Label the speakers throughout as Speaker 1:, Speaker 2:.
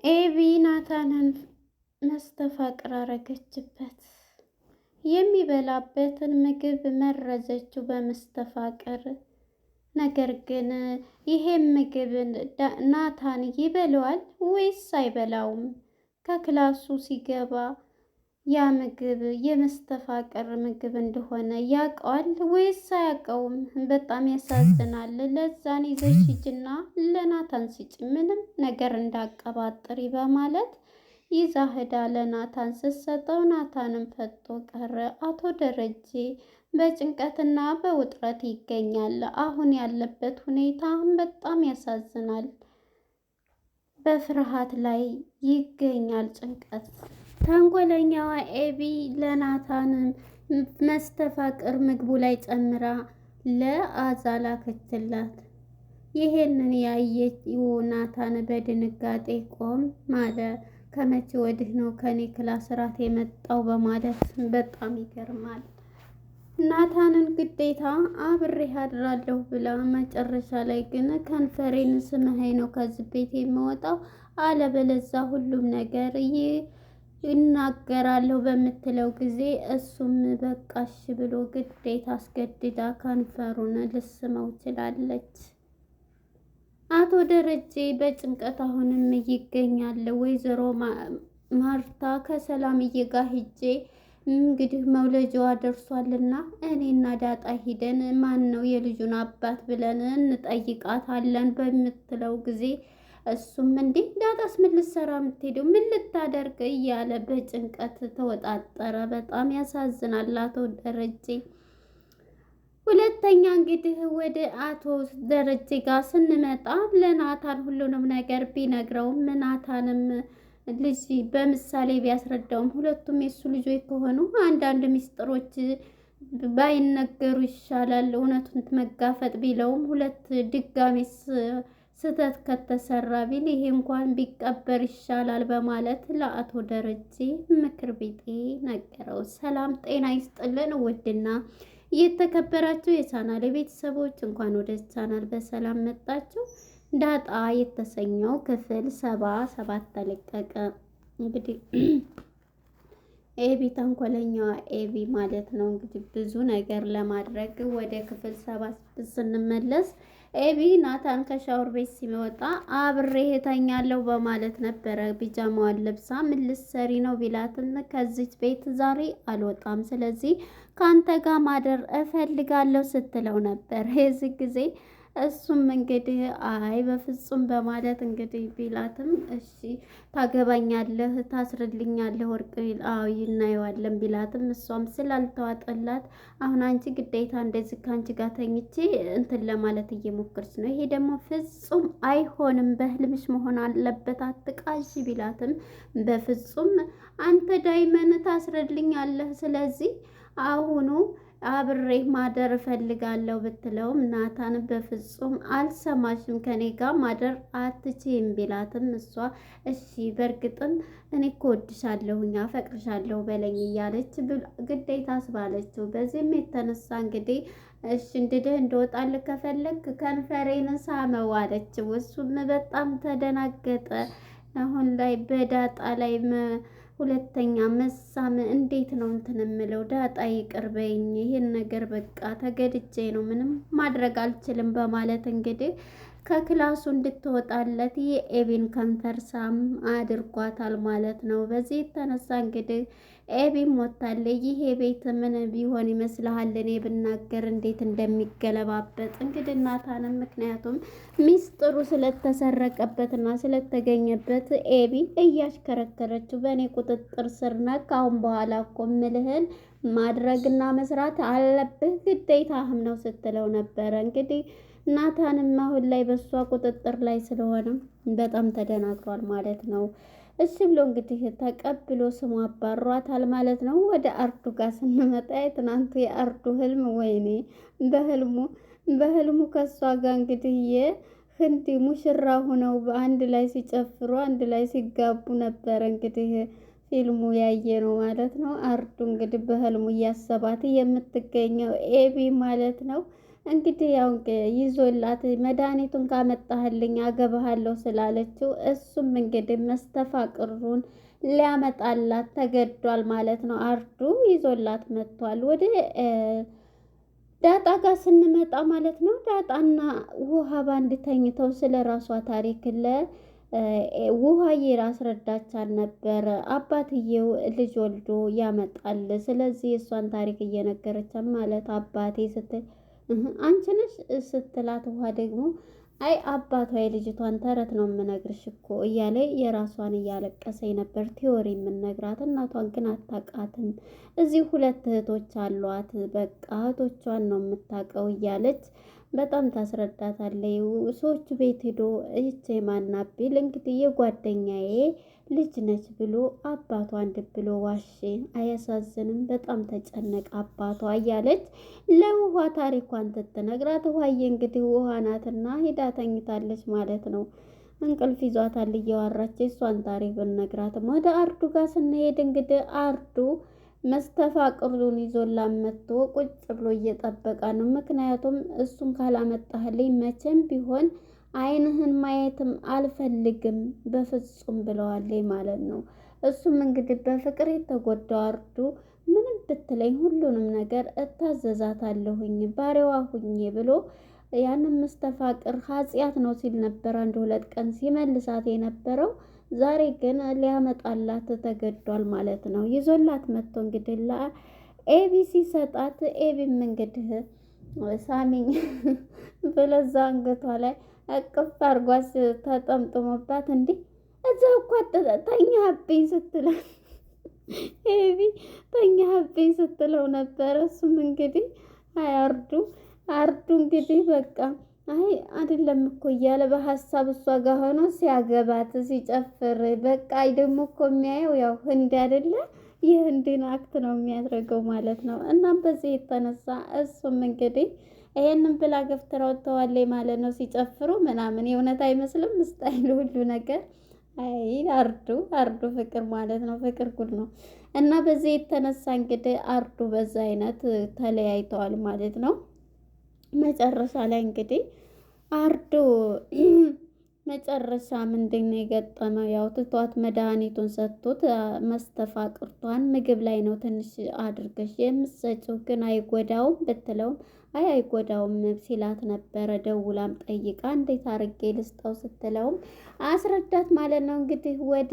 Speaker 1: ኤቢ ናታንን መስተፋቅር አረገችበት። የሚበላበትን ምግብ መረዘችው በመስተፋቅር። ነገር ግን ይሄን ምግብ ናታን ይበላዋል ወይስ አይበላውም? ከክላሱ ሲገባ ያ ምግብ የመስተፋቅር ምግብ እንደሆነ ያውቀዋል ወይስ አያውቀውም? በጣም ያሳዝናል። ለዛን ይዘሽ ሂጂና ለናታን ስጪ፣ ምንም ነገር እንዳቀባጥሪ በማለት ይዛ ሄዳ ለናታን ስትሰጠው ናታንም ፈጦ ቀረ። አቶ ደረጀ በጭንቀትና በውጥረት ይገኛል። አሁን ያለበት ሁኔታ በጣም ያሳዝናል። በፍርሃት ላይ ይገኛል። ጭንቀት ተንኮለኛዋ ኤቢ ለናታን መስተፋቅር ምግቡ ላይ ጨምራ ለአዛ ላከችላት። ይሄንን ያየው ናታን በድንጋጤ ቆም አለ። ከመቼ ወዲህ ነው ከኔ ክላስ ራት የመጣው በማለት በጣም ይገርማል። ናታንን ግዴታ አብሬህ አድራለሁ ብላ መጨረሻ ላይ ግን ከንፈሬን ስመኸኝ ነው ከዚህ ቤት የምወጣው፣ አለበለዛ ሁሉም ነገር እናገራለሁ በምትለው ጊዜ እሱም በቃሽ ብሎ ግዴታ አስገድዳ ከንፈሩን ልስመው ችላለች። አቶ ደረጀ በጭንቀት አሁንም ይገኛል። ወይዘሮ ማርታ ከሰላምዬ ጋር ሂጄ እንግዲህ መውለጃዋ ደርሷልና እኔና ዳጣ ሂደን ማን ነው የልጁን አባት ብለን እንጠይቃታለን በምትለው ጊዜ እሱም እንዲህ ዳጣስ ምን ልትሰራ የምትሄደው ምን ልታደርግ እያለ በጭንቀት ተወጣጠረ። በጣም ያሳዝናል አቶ ደረጀ። ሁለተኛ እንግዲህ ወደ አቶ ደረጀ ጋር ስንመጣ ለናታን ሁሉንም ነገር ቢነግረውም ናታንም ልጅ በምሳሌ ቢያስረዳውም ሁለቱም የሱ ልጆች ከሆኑ አንዳንድ ሚስጥሮች ባይነገሩ ይሻላል እውነቱን መጋፈጥ ቢለውም ሁለት ድጋሜ ስህተት ከተሰራ ቢል ይሄ እንኳን ቢቀበር ይሻላል በማለት ለአቶ ደረጀ ምክር ቢጤ ነገረው። ሰላም ጤና ይስጥልን ውድና የተከበራችሁ የቻናል ቤተሰቦች እንኳን ወደ ቻናል በሰላም መጣችሁ። ዳጣ የተሰኘው ክፍል 77 ተለቀቀ። እንግዲህ ኤቢ ተንኮለኛዋ ኤቢ ማለት ነው እንግዲህ ብዙ ነገር ለማድረግ ወደ ክፍል 7 ስንመለስ ኤቢ ናታን ከሻወር ቤት ሲወጣ አብሬ እተኛለሁ በማለት ነበረ ቢጃማዋን ለብሳ ምን ልትሰሪ ነው ቢላትም ከዚች ቤት ዛሬ አልወጣም፣ ስለዚህ ከአንተ ጋር ማደር እፈልጋለሁ ስትለው ነበር። የዚህ ጊዜ እሱም እንግዲህ አይ በፍጹም በማለት እንግዲህ ቢላትም እሺ ታገባኛለህ ታስርልኛለህ ወርቅ አዎ እናየዋለን ቢላትም እሷም ስላልተዋጠላት አሁን አንቺ ግዴታ እንደዚህ ከአንቺ ጋር ተኝቼ እንትን ለማለት እየሞከርች ነው፣ ይሄ ደግሞ ፍጹም አይሆንም በህልምሽ መሆን አለበት አትቃዥ ቢላትም በፍጹም አንተ ዳይመን ታስርልኛለህ፣ ስለዚህ አሁኑ አብሬ ማደር እፈልጋለሁ ብትለውም ናታን በፍጹም አልሰማሽም ከኔ ጋር ማደር አትችይም ቢላትም እሷ እሺ በእርግጥም እኔ እኮ እወድሻለሁኝ አፈቅርሻለሁ በለኝ እያለች ግዴታ አስባለችው። በዚህም የተነሳ እንግዲህ እሺ እንድድህ እንደወጣልህ ከፈለግ ከንፈሬን ሳመው አለችው። እሱም በጣም ተደናገጠ። አሁን ላይ በዳጣ ላይ ሁለተኛ መሳም እንዴት ነው እንትን የምለው ዳጣ ይቅርበኝ፣ ይህን ነገር በቃ ተገድጄ ነው ምንም ማድረግ አልችልም በማለት እንግዲህ ከክላሱ እንድትወጣለት የኤቢን ከንፈር ሳም አድርጓታል ማለት ነው። በዚህ የተነሳ እንግዲህ ኤቢም ወታለች። ይሄ ቤት ምን ቢሆን ይመስልሃል እኔ ብናገር እንዴት እንደሚገለባበጥ እንግዲህ ናታንም ምክንያቱም ሚስጥሩ ስለተሰረቀበትና ስለተገኘበት ኤቢ እያሽከረከረችው በእኔ ቁጥጥር ስር ነህ፣ ካሁን በኋላ እኮ ምልህን ማድረግና መስራት አለብህ ግዴታህም ነው ስትለው ነበረ። እንግዲህ ናታንም አሁን ላይ በእሷ ቁጥጥር ላይ ስለሆነ በጣም ተደናግሯል ማለት ነው። እሺ ብሎ እንግዲህ ተቀብሎ ስሙ አባሯታል ማለት ነው። ወደ አርዱ ጋር ስንመጣ የትናንቱ የአርዱ ህልም ወይኔ በህልሙ ከእሷ ጋር እንግዲህ የህንድ ሙሽራ ሆነው በአንድ ላይ ሲጨፍሩ አንድ ላይ ሲጋቡ ነበረ እንግዲህ ፊልሙ ያየ ነው ማለት ነው። አርዱ እንግዲህ በህልሙ እያሰባት የምትገኘው ኤቢ ማለት ነው። እንግዲህ ያው ይዞላት መድኃኒቱን ካመጣህልኝ አገባሃለሁ ስላለችው እሱም እንግዲህ መስተፋቅሩን ሊያመጣላት ተገዷል ማለት ነው። አርዱ ይዞላት መጥቷል። ወደ ዳጣ ጋር ስንመጣ ማለት ነው ዳጣና ውሃ ባንድ ተኝተው ስለ ራሷ ታሪክ ውሃዬ አስረዳቻት ነበር። አባትየው ልጅ ወልዶ ያመጣል። ስለዚህ እሷን ታሪክ እየነገረቻት ማለት አባቴ ስትል አንቺ ነሽ ስትላት ውሃ ደግሞ አይ አባቷ የልጅቷን ተረት ነው የምነግርሽ እኮ እያለ የራሷን እያለቀሰኝ ነበር ቲዎሪ የምነግራት። እናቷን ግን አታውቃትም። እዚህ ሁለት እህቶች አሏት፣ በቃ እህቶቿን ነው የምታውቀው እያለች በጣም ታስረዳታለች። ሰዎቹ ቤት ሄዶ ይቼ ማናት ቢል እንግዲህ የጓደኛዬ ልጅ ነች ብሎ አባቷ አንድ ብሎ ዋሼ። አያሳዝንም? በጣም ተጨነቀ አባቷ እያለች ለውሃ ታሪኳን ትትነግራት። ውሃዬ እንግዲህ ውሃ ናትና ሄዳ ተኝታለች ማለት ነው። እንቅልፍ ይዟታል እያወራች እሷን ታሪክ ብነግራትም ወደ አርዱ ጋር ስንሄድ እንግዲህ አርዱ መስተፋቅሩን ይዞላት መጥቶ ቁጭ ብሎ እየጠበቀ ነው። ምክንያቱም እሱን ካላመጣህልኝ መቼም ቢሆን አይንህን ማየትም አልፈልግም በፍጹም ብለዋለኝ ማለት ነው። እሱም እንግዲህ በፍቅር የተጎዳው አርዱ ምንም ብትለኝ ሁሉንም ነገር እታዘዛታለሁኝ ባሪያዋ ሁኜ ብሎ ያንን መስተፋቅር ኃጢአት ነው ሲል ነበር አንድ ሁለት ቀን ሲመልሳት የነበረው። ዛሬ ግን ሊያመጣላት ተገዷል ማለት ነው። ይዞላት መጥቶ እንግዲህ ለኤቢሲ ሰጣት። ኤቢም እንግዲህ ሳሚኝ ብለዛ አንገቷ ላይ እቅፍ አርጓስ ተጠምጥሞባት እንዲህ እዛ እኮ ተኛህብኝ ስትለው ኤቢ ተኛህብኝ ስትለው ነበረ። እሱም እንግዲህ አርዱ እንግዲህ በቃ አይ አይደለም እኮ እያለ በሀሳብ እሷ ጋር ሆኖ ሲያገባት ሲጨፍር በቃ ደግሞ እኮ የሚያየው ያው ህንድ አይደለ የህንድን አክት ነው የሚያደርገው ማለት ነው። እናም በዚህ የተነሳ እሱም እንግዲህ ይሄንን ብላ ገፍትራው ተዋለይ ማለት ነው። ሲጨፍሩ ምናምን የእውነት አይመስልም ስታይል ሁሉ ነገር። አይ አርዱ ፍቅር ማለት ነው። ፍቅር ጉድ ነው። እና በዚህ የተነሳ እንግዲህ አርዱ በዛ አይነት ተለያይተዋል ማለት ነው። መጨረሻ ላይ እንግዲህ አርዶ መጨረሻ ምንድን ነው የገጠመው? ያው ትቷት መድኃኒቱን ሰጥቶት መስተፋቅርቷን ምግብ ላይ ነው ትንሽ አድርገሽ የምትሰጪው ግን አይጎዳውም ብትለውም አይ አይጎዳውም ሲላት ነበረ። ደውላም ጠይቃ እንዴት አርጌ ልስጠው ስትለውም አስረዳት ማለት ነው። እንግዲህ ወደ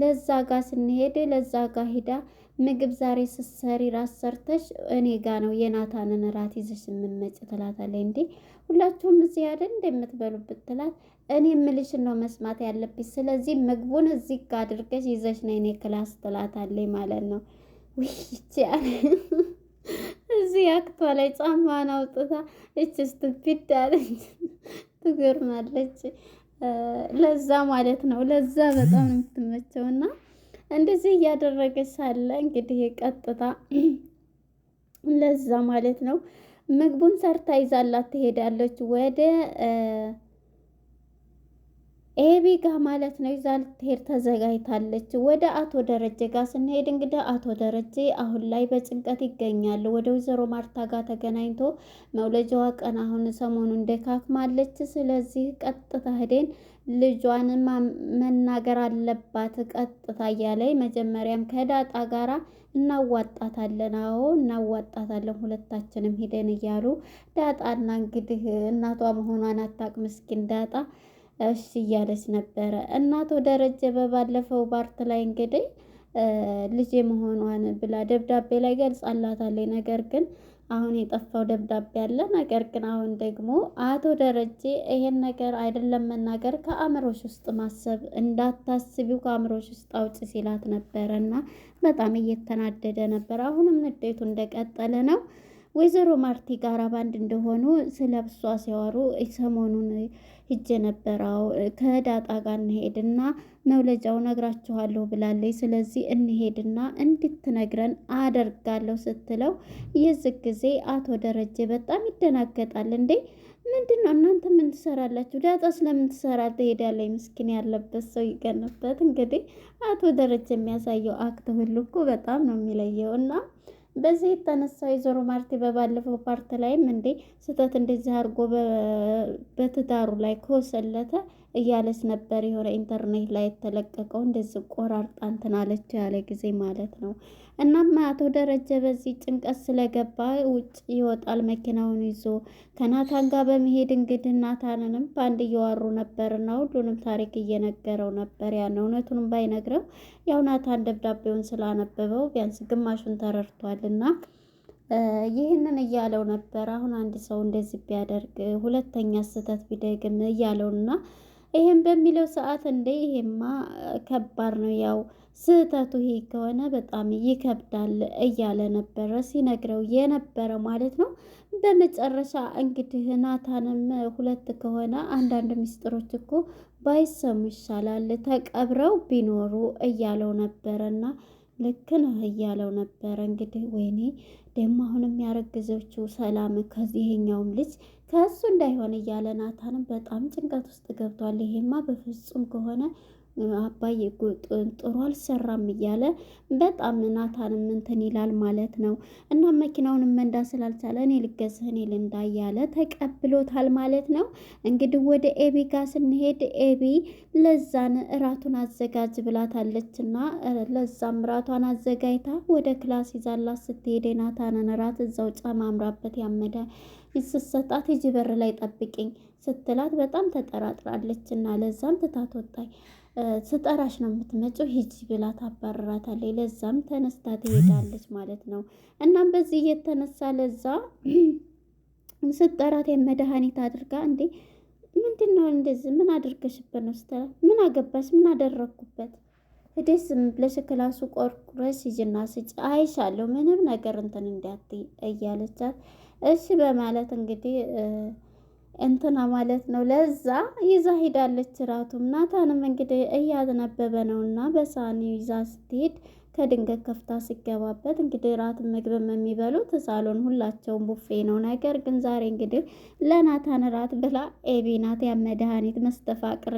Speaker 1: ለዛ ጋ ስንሄድ ለዛ ጋ ሂዳ ምግብ ዛሬ ስትሰሪ ራስ ሰርተሽ እኔ ጋ ነው የናታንን ራት ይዘሽ የምመጭ ትላታለች። እንዴ ሁላችሁም እዚህ አይደል እንደምትበሉበት ትላት። እኔ የምልሽን ነው መስማት ያለብሽ፣ ስለዚህ ምግቡን እዚህ ጋ አድርገሽ ይዘሽ ነይ እኔ ክላስ ትላታለች ማለት ነው። ውይቼ እዚህ አክቷ ላይ ጫማን አውጥታ እች ስትፊድ አለች። ትገርማለች። ለዛ ማለት ነው ለዛ በጣም ነው የምትመቸውና እንደዚህ እያደረገች ሳለ እንግዲህ ቀጥታ ለዛ ማለት ነው ምግቡን ሰርታ ይዛላት ትሄዳለች ወደ ኤቢ ጋር ማለት ነው። ይዛ ልትሄድ ተዘጋጅታለች። ወደ አቶ ደረጀ ጋር ስንሄድ እንግዲህ አቶ ደረጀ አሁን ላይ በጭንቀት ይገኛሉ። ወደ ወይዘሮ ማርታ ጋር ተገናኝቶ መውለጃዋ ቀን አሁን ሰሞኑን ደካክማለች። ስለዚህ ቀጥታ ሄደን ልጇን መናገር አለባት ቀጥታ እያለ መጀመሪያም ከዳጣ ጋራ እናዋጣታለን፣ አዎ እናዋጣታለን ሁለታችንም ሄደን እያሉ ዳጣና እንግዲህ እናቷ መሆኗን አታውቅ ምስኪን ዳጣ እሺ እያለች ነበረ። እናቶ ደረጀ በባለፈው ባርት ላይ እንግዲህ ልጄ መሆኗን ብላ ደብዳቤ ላይ ገልጻላታለች። ነገር ግን አሁን የጠፋው ደብዳቤ አለ። ነገር ግን አሁን ደግሞ አቶ ደረጀ ይሄን ነገር አይደለም መናገር ከአእምሮሽ ውስጥ ማሰብ እንዳታስቢው ከአእምሮሽ ውስጥ አውጭ ሲላት ነበረ እና በጣም እየተናደደ ነበር። አሁንም ንዴቱ እንደቀጠለ ነው። ወይዘሮ ማርቲ ጋር ባንድ እንደሆኑ ስለ ብሷ ሲያወሩ ሰሞኑን ሂጄ ነበረው ከዳጣ ጋር እንሄድና መውለጃው ነግራችኋለሁ ብላለች። ስለዚህ እንሄድና እንድትነግረን አደርጋለሁ ስትለው የዚህ ጊዜ አቶ ደረጀ በጣም ይደናገጣል። እንዴ ምንድነው እናንተ ምን ትሰራላችሁ? ዳጣ ስለምን ትሰራ ትሄዳለች? ምስኪን ያለበት ሰው ይገንበት። እንግዲህ አቶ ደረጀ የሚያሳየው አክት ሁሉ እኮ በጣም ነው የሚለየው እና በዚህ የተነሳ ወይዘሮ ማርቲ በባለፈው ፓርት ላይም እንዴ ስህተት እንደዚህ አድርጎ በትዳሩ ላይ ከወሰለተ እያለች ነበር የሆነ ኢንተርኔት ላይ የተለቀቀው እንደዚህ ቆራርጣ እንትን አለች ያለ ጊዜ ማለት ነው። እናም አቶ ደረጀ በዚህ ጭንቀት ስለገባ ውጭ ይወጣል መኪናውን ይዞ ከናታን ጋር በመሄድ እንግዲህ ናታንንም በአንድ እያዋሩ ነበርና ሁሉንም ታሪክ እየነገረው ነበር። ያን እውነቱንም ባይነግረው ያው ናታን ደብዳቤውን ስላነበበው ቢያንስ ግማሹን ተረድቷልና ይህንን እያለው ነበር። አሁን አንድ ሰው እንደዚህ ቢያደርግ ሁለተኛ ስህተት ቢደግም እያለውና ይሄን በሚለው ሰዓት እንደ ይሄማ ከባድ ነው፣ ያው ስህተቱ ይሄ ከሆነ በጣም ይከብዳል እያለ ነበረ ሲነግረው የነበረ ማለት ነው። በመጨረሻ እንግዲህ ናታንም ሁለት ከሆነ አንዳንድ ምስጢሮች እኮ ባይሰሙ ይሻላል ተቀብረው ቢኖሩ እያለው ነበረና ልክ ነው እያለው ነበረ። እንግዲህ ወይኔ ደግሞ አሁንም ያረገዘችው ሰላም ከዚህኛውም ልጅ ከእሱ እንዳይሆን እያለ ናታንም በጣም ጭንቀት ውስጥ ገብቷል። ይሄማ በፍጹም ከሆነ አባዬ ጥሩ አልሰራም እያለ በጣም ናታንም እንትን ይላል ማለት ነው። እና መኪናውን መንዳ ስላልቻለ እኔ ልገዝህ እኔ ልንዳ እያለ ተቀብሎታል ማለት ነው። እንግዲህ ወደ ኤቢ ጋር ስንሄድ ኤቢ ለዛን እራቱን አዘጋጅ ብላታለችና ለዛም እራቷን አዘጋጅታ ወደ ክላስ ይዛላት ስትሄድ ናታንን እራት እዛው ጨማምራበት ያመደ ስትሰጣት ሂጂ በር ላይ ጠብቂኝ ስትላት በጣም ተጠራጥራለች እና ለዛም ትታት ወጣኝ። ስጠራሽ ነው የምትመጪው ሂጂ ብላ ታባርራታለች። ለዛም ተነስታ ትሄዳለች ማለት ነው። እናም በዚህ የተነሳ ለዛ ስጠራት የመድኃኒት አድርጋ እንዴ ምንድነው እንደዚህ ምን አድርገሽበት ነው ስትላት ምን አገባሽ ምን አደረግኩበት ሂደሽ ዝም ብለሽ ክላሱ ቆርቁረሽ ሂጂና ስጪ አይሻለሁ ምንም ነገር እንትን እንዳትይ እያለቻት እሺ በማለት እንግዲህ እንትና ማለት ነው ለዛ ይዛ ሄዳለች። ራቱም ናታንም እንግዲህ እያዝነበበ ነውና በሳኒ ይዛ ስትሄድ ከድንገት ከፍታ ሲገባበት እንግዲህ ራት ምግብም የሚበሉት ሳሎን ሁላቸውም ቡፌ ነው። ነገር ግን ዛሬ እንግዲህ ለናታን ራት ብላ ኤቢ ናት ያመድኃኒት መስተፋቅር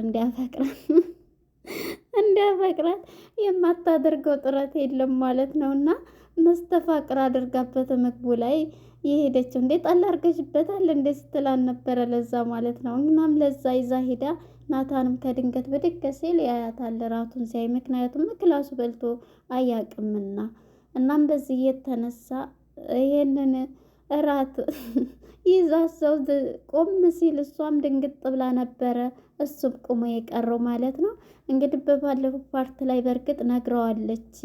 Speaker 1: እንዲያፈቅራት የማታደርገው ጥረት የለም ማለት ነውና መስተፋቅር አድርጋበት ምግቡ ላይ የሄደችው እንዴ ጣል አድርገሽበታል እንዴ ስትላል ነበረ ለዛ ማለት ነው። እናም ለዛ ይዛ ሄዳ ናታንም ከድንገት ብድግ ሲል ያያታል ራቱን ሲያይ፣ ምክንያቱም ክላሱ በልቶ አያቅምና። እናም በዚህ የተነሳ ይሄንን እራት ይዛ ሰው ቆም ሲል እሷም ድንግጥ ብላ ነበረ እሱም ቁሞ የቀረው ማለት ነው። እንግዲህ በባለፈው ፓርት ላይ በእርግጥ ነግረዋለች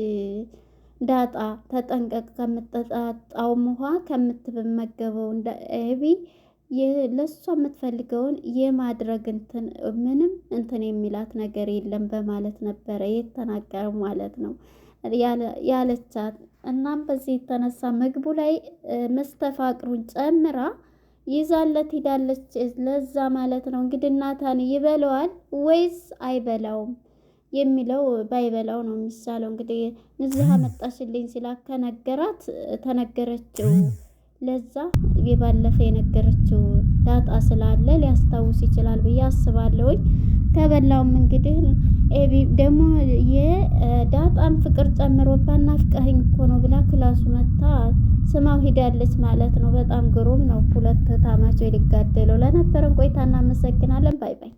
Speaker 1: ዳጣ ተጠንቀቅ፣ ከምትጠጣውም ውሃ ከምትመገበው ኤቢ ለሷ የምትፈልገውን የማድረግ እንትን ምንም እንትን የሚላት ነገር የለም በማለት ነበረ የተናገረው ማለት ነው ያለቻት። እናም በዚህ የተነሳ ምግቡ ላይ መስተፋቅሩን ጨምራ ይዛለት ሂዳለች ለዛ ማለት ነው። እንግዲህ ናታን ይበለዋል ወይስ አይበላውም የሚለው ባይበላው ነው የሚሻለው። እንግዲህ ንዝሃ መጣሽልኝ ሲላ ከነገራት ተነገረችው ለዛ የባለፈ የነገረችው ዳጣ ስላለ ሊያስታውስ ይችላል ብዬ አስባለሁኝ። ከበላውም እንግዲህ ኤቢ ደግሞ የዳጣን ፍቅር ጨምሮባት ናፍቀኸኝ እኮ ነው ብላ ክላሱ መታ ስማው ሂዳለች ማለት ነው። በጣም ግሩም ነው። ሁለት ታማቾች ሊጋደሉ ለነበረን ቆይታ እናመሰግናለን። ባይ ባይ።